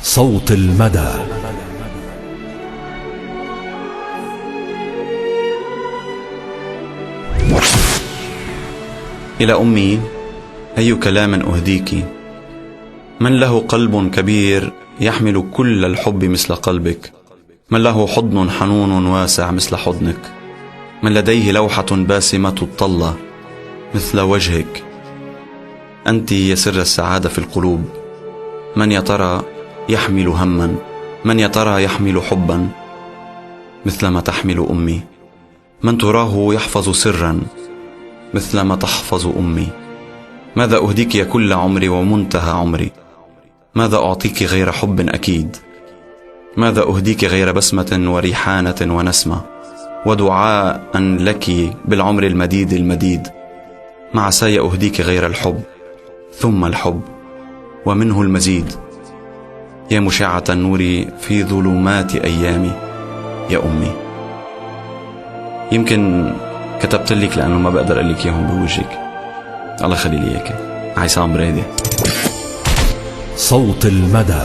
صوت المدى. إلى أمي أي كلام أهديك، من له قلب كبير يحمل كل الحب مثل قلبك، من له حضن حنون واسع مثل حضنك، من لديه لوحة باسمة الطلة مثل وجهك. أنت يا سر السعادة في القلوب، من يا ترى يحمل هما، من يا ترى يحمل حبا مثل ما تحمل أمي، من تراه يحفظ سرا مثل ما تحفظ أمي. ماذا أهديك يا كل عمري ومنتهى عمري، ماذا أعطيك غير حب أكيد، ماذا أهديك غير بسمة وريحانة ونسمة ودعاء لك بالعمر المديد المديد. ما عساي أهديك غير الحب ثم الحب ومنه المزيد، يا مشعة النور في ظلمات أيامي يا أمي. يمكن كتبت لك لأنه ما بقدر أقول لك إياهم بوجهك. الله يخلي لي إياك. عصام بريدي. صوت المدى.